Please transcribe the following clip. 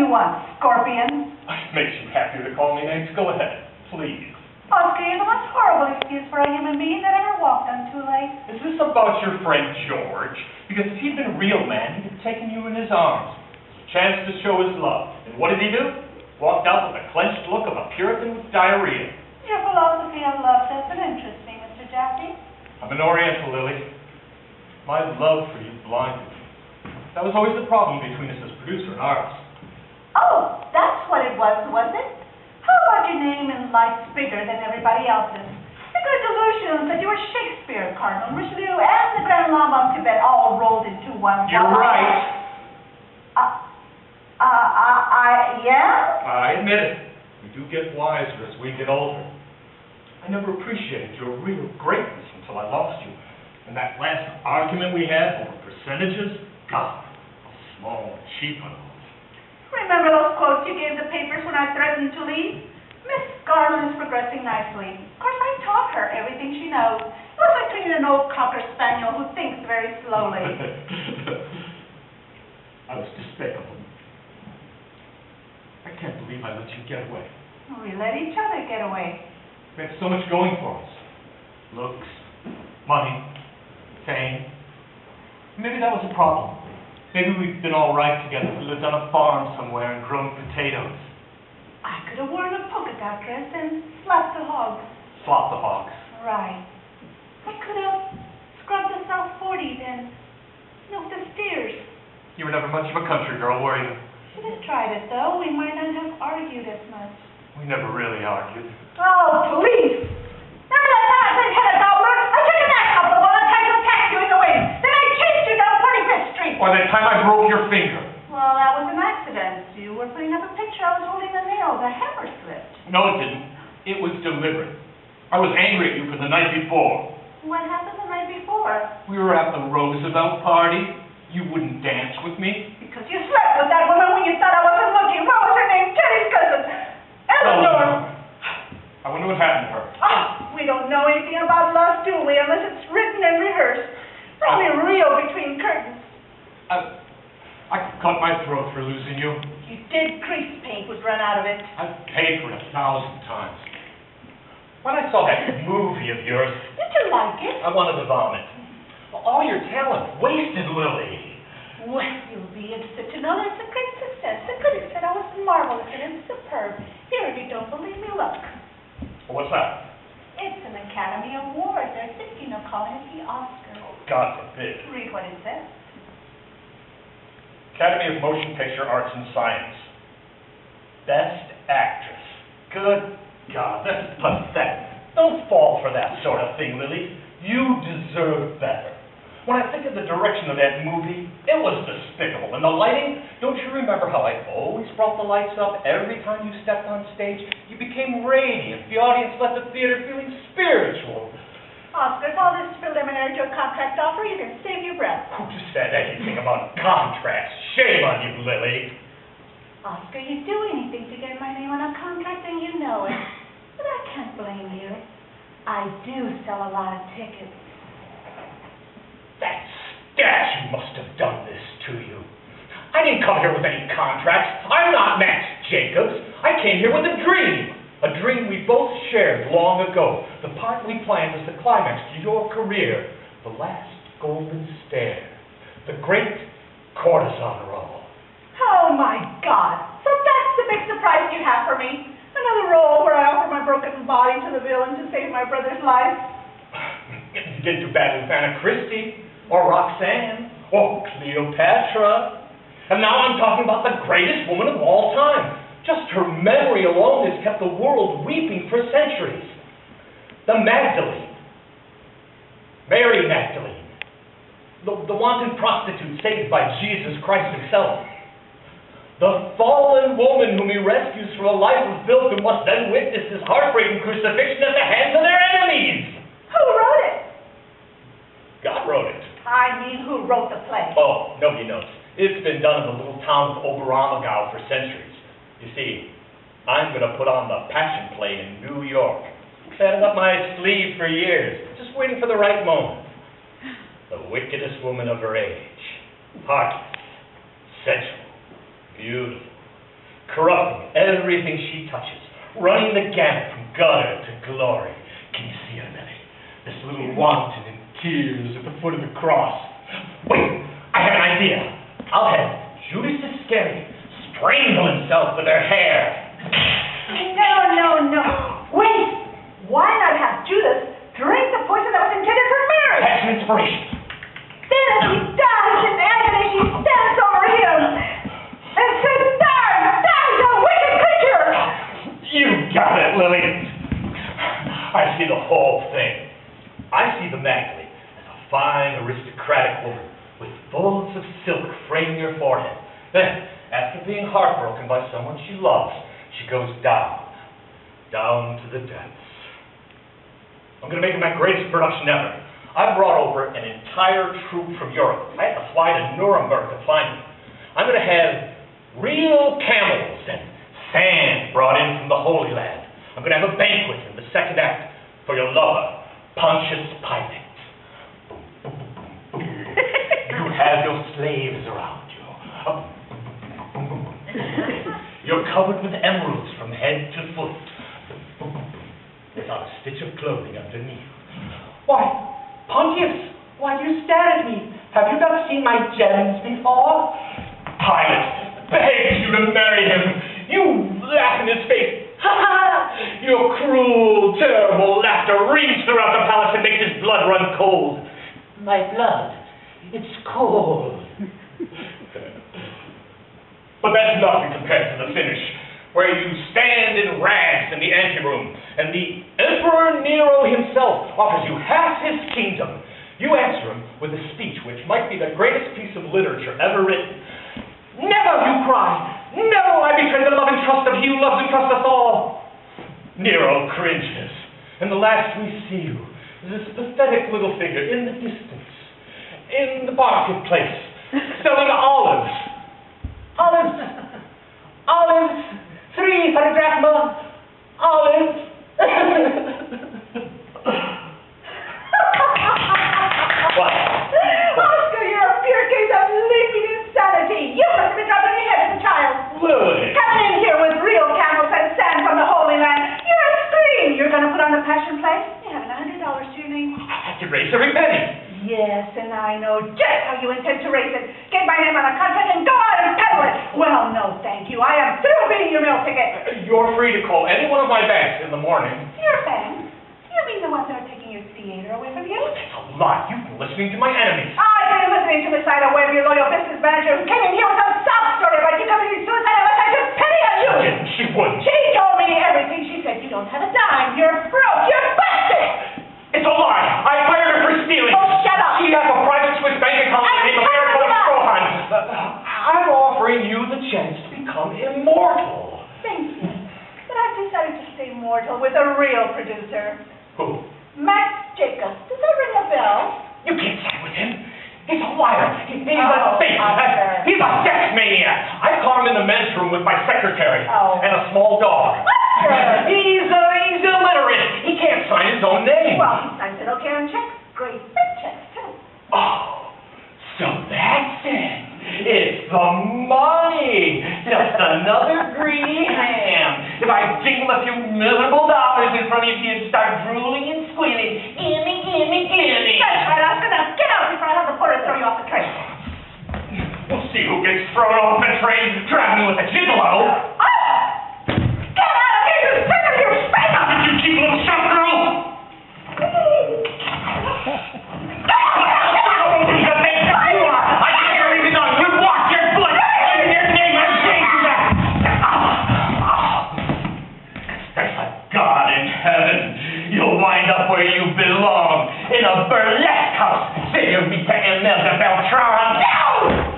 you want, Scorpion? It makes you happier to call me names. Go ahead, please. Oscar, you're the most horrible excuse for a human being that ever walked on two legs. Is this about your friend George? Because if he'd been a real man, he'd have taken you in his arms. A chance to show his love. And what did he do? Walked out with the clenched look of a Puritan with diarrhea. Your philosophy of love does been interesting, Mr. Jaffe. I'm an Oriental, Lily. My love for you blinded me. That was always the problem between us as producer and artist. Oh, that's what it was it? How about your name in lights bigger than everybody else's? The good delusions that you were Shakespeare, Cardinal Richelieu, and the Grand Lama of Tibet all rolled into one. You're right. Yeah? I admit it. We do get wiser as we get older. I never appreciated your real greatness until I lost you. And that last argument we had over percentages, God, how small and cheap I was. Remember those quotes you gave the papers when I threatened to leave? Miss Garland is progressing nicely. Of course, I taught her everything she knows. It was like training an old Cocker Spaniel who thinks very slowly. I was despicable. I can't believe I let you get away. We let each other get away. We had so much going for us. Looks, money, fame. Maybe that was a problem. Maybe we'd been all right together. We lived on a farm somewhere and grown potatoes. I could have worn a polka dot dress and slapped the hogs. Slop the hogs. Right. I could have scrubbed the South 40s and milked the steers. You were never much of a country girl, were you? Should have tried it, though. We might not have argued as much. We never really argued. Oh, please! Remember that time I said head of gobbler? I took an axe off the wall and tried to attack you in the wind. Then I chased you down 45th Street. Or that time I broke your finger. Well, that was an accident. You were putting up a picture. I was holding the nail. The hammer slipped. No, it didn't. It was deliberate. I was angry at you for the night before. What happened the night before? We were at the Roosevelt party. You wouldn't dance with me. Because you slept with that woman when you thought I wasn't looking. What was her name? Teddy's cousin. Eleanor. I wonder what happened to her. Oh, we don't know anything about love, do we? Unless it's written and rehearsed. It's only real between curtains. I cut my throat for losing you. You did. Grease paint would run out of it. I've paid for it 1,000 times. When I saw that movie of yours... Did you like it? I wanted to vomit. All your talent wasted, Lily. Well, you'll be interested to know that it's a great success. The critics said I was marvelous and superb. Here, if you don't believe me, look. What's that? It's an Academy Award. They're thinking of calling it the Oscar. Oh, God forbid. Read what it says. Academy of Motion Picture Arts and Science. Best Actress. Good God, that's pathetic. Don't fall for that sort of thing, Lily. You deserve better. When I think of the direction of that movie, it was despicable. And the lighting, don't you remember how I always brought the lights up every time you stepped on stage? You became radiant. The audience left the theater feeling spiritual. Oscar, if all this is preliminary to a contract offer, you can save your breath. Who said anything about contracts? Shame on you, Lily. Oscar, you'd do anything to get my name on a contract, and you know it. But I can't blame you. I do sell a lot of tickets. That statue must have done this to you. I didn't come here with any contracts. I'm not Max Jacobs. I came here with a dream. A dream we both shared long ago. The part we planned as the climax to your career. The last golden stare. The great courtesan role. Oh, my God. So that's the big surprise you have for me? Another role where I offer my broken body to the villain to save my brother's life? You didn't do bad with Anna Christie, or Roxanne, or Cleopatra. And now I'm talking about the greatest woman of all time. Just her memory alone has kept the world weeping for centuries. The Magdalene. Mary Magdalene. The wanton prostitute saved by Jesus Christ himself. The fallen woman whom he rescues from a life of filth and must then witness his heartbreaking crucifixion at the hands of their enemies. Who wrote it? God wrote it. I mean, who wrote the play? Oh, nobody knows. It's been done in the little town of Oberammergau for centuries. You see, I'm going to put on the Passion Play in New York. Had it up my sleeve for years, just waiting for the right moment. The wickedest woman of her age. Heartless, sensual, beautiful. corrupting everything she touches, running the gamut from gutter to glory. Can you see her, Lily? This little wanton in tears at the foot of the cross. Wait, I have an idea. I'll have Judas Iscariot strangle himself with her hair. No. Wait! Why not have Judas drink the poison that was intended for Mary? That's an inspiration. Then as he dies in agony, she stands over him and says, Die, thou wicked creature! You got it, Lily. I see the whole thing. I see the Magdalene as a fine, aristocratic woman with folds of silk framing her forehead. Then, after being heartbroken by someone she loves, she goes down to the depths. I'm going to make it my greatest production ever. I brought over an entire troupe from Europe. I had to fly to Nuremberg to find them. I'm going to have real camels and sand brought in from the Holy Land. I'm going to have a banquet in the second act for your lover, Pontius Pilate. You have your slaves around you. You're covered with emeralds from head to foot. There's not a stitch of clothing underneath. Why, Pontius, why do you stare at me? Have you not seen my gems before? Pilate begs you to marry him. You laugh in his face. Ha ha! Your cruel, terrible laughter rings throughout the palace and makes his blood run cold. My blood, it's cold. But that's nothing compared to the finish, where you stand in rags in the anteroom, and the Emperor Nero himself offers you half his kingdom. You answer him with a speech which might be the greatest piece of literature ever written. Never, you cry! Never will I betray the love and trust of he who loves and trusts us all! Nero cringes, and the last we see you is this pathetic little figure in the distance, in the marketplace, selling olives. Olives, 3 for a drachma, olives. What? Oscar, you're a pure case of leaping insanity. You must have been dropping your head as a child. Lily. Coming in here with real camels and sand from the Holy Land. You're a scream. You're going to put on the Passion Play? You have $100 to your name. I have to raise every penny. Yes, and I know just how you intend to raise it. Get my name on a contract and go out and peddle it. Well, no, thank you. I am through being your meal ticket. You're free to call any one of my banks in the morning. Your bank? You mean the ones that are taking your theater away from you? That's a lie. You've been listening to my enemies. I've been listening to the side of web, your loyal business manager who came in here with some sob story about you committing suicide unless I took pity on you. She wouldn't. She told me everything. She said you don't have a dime. You're broke. You're busted. It's a lie. I fired her for stealing. Oh, shut up. She has a private Swiss bank account in the name of Emeritus College. I'm offering you the chance to become immortal. Thank you. But I've decided to stay mortal with a real producer. Who? Max Jacobs. Does that ring a bell? You can't side with him. He's a liar. He's a thief. Oscar. He's a sex maniac. I caught him in the men's room with my secretary and a small dog. Oscar. He's illiterate. He can't sign his own name. Well, he signs it okay on checks. Great big checks, too. Oh, so that's it. It's the money. Just another greedy ham. If I jingle a few miserable dollars in front of you, you'd start drooling and squealing. Gimme. That's right, Oscar. Now get out before I have the porter throw you off the train. We'll see who gets thrown off the train traveling with a gigolo. Oh! Get out of here, you son of your spit! How did you keep little shop girl? I can't hear anything on. You walk your foot. In your name, I say that. There's a God in heaven. You'll wind up where you belong, in a burlesque house. Say you meet to Imelda Beltran. No!